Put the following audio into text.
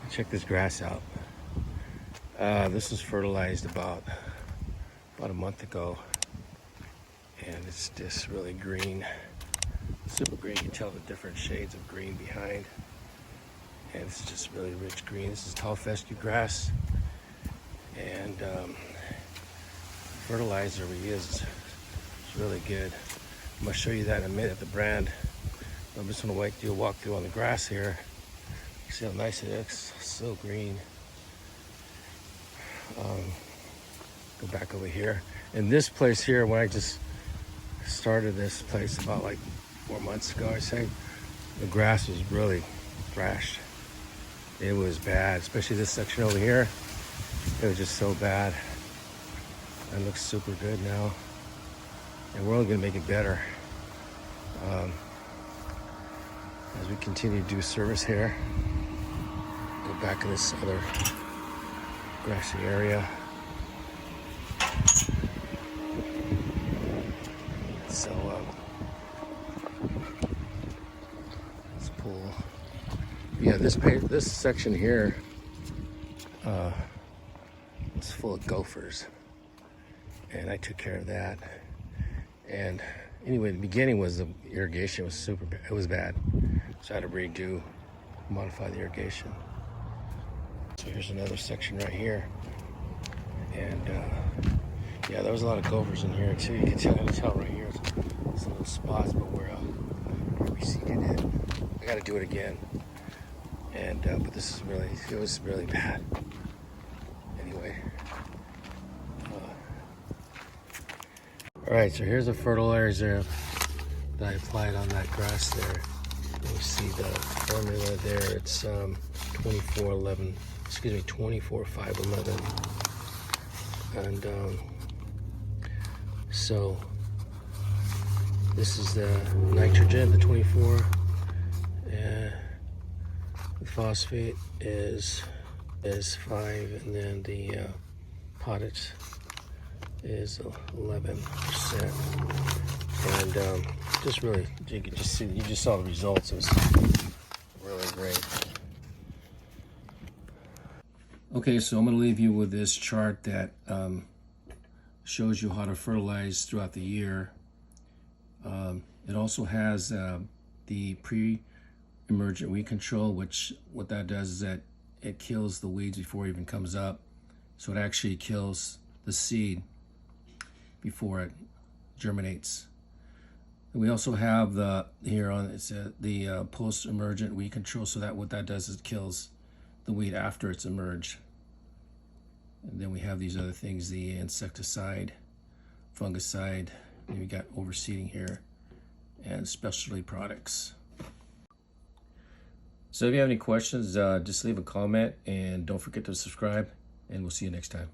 Check this grass out. This was fertilized about a month ago, and it's just really green, super green. You can tell the different shades of green behind, and it's just really rich green. This is tall fescue grass, and fertilizer we use is really good. I'm gonna show you that in a minute, the brand. I'm just gonna do a walkthrough on the grass here. You see how nice it looks, so green. Go back over here. In this place here, when I just started this place about like 4 months ago, I say, the grass was really thrashed. It was bad, especially this section over here. It was just so bad. It looks super good now, and we're only gonna make it better as we continue to do service here. Go back in this other grassy area. So let's pull. Yeah, this section here is full of gophers, and I took care of that. And anyway, the beginning was the irrigation was super bad. It was bad, so I had to modify the irrigation. So here's another section right here, and yeah, there was a lot of gophers in here too. You can tell right here, some little spots, but where we seeded it. I got to do it again, and but it was really bad. Anyway, all right. So here's the fertilizer that I applied on that grass there. You see the formula there. It's 2411. Excuse me, 24511. And so this is the nitrogen, the 24, and the phosphate is 5, and then the potash is 11%. And just really, you just saw the results. It was really great. Okay, so I'm going to leave you with this chart that shows you how to fertilize throughout the year. It also has the pre-emergent weed control, which what that does is that it kills the weeds before it even comes up. So it actually kills the seed before it germinates. And we also have the post-emergent weed control. So that what that does is it kills the weed after it's emerged. And then we have these other things, the insecticide, fungicide, and we got overseeding here, and specialty products. So if you have any questions, just leave a comment, and don't forget to subscribe, and we'll see you next time.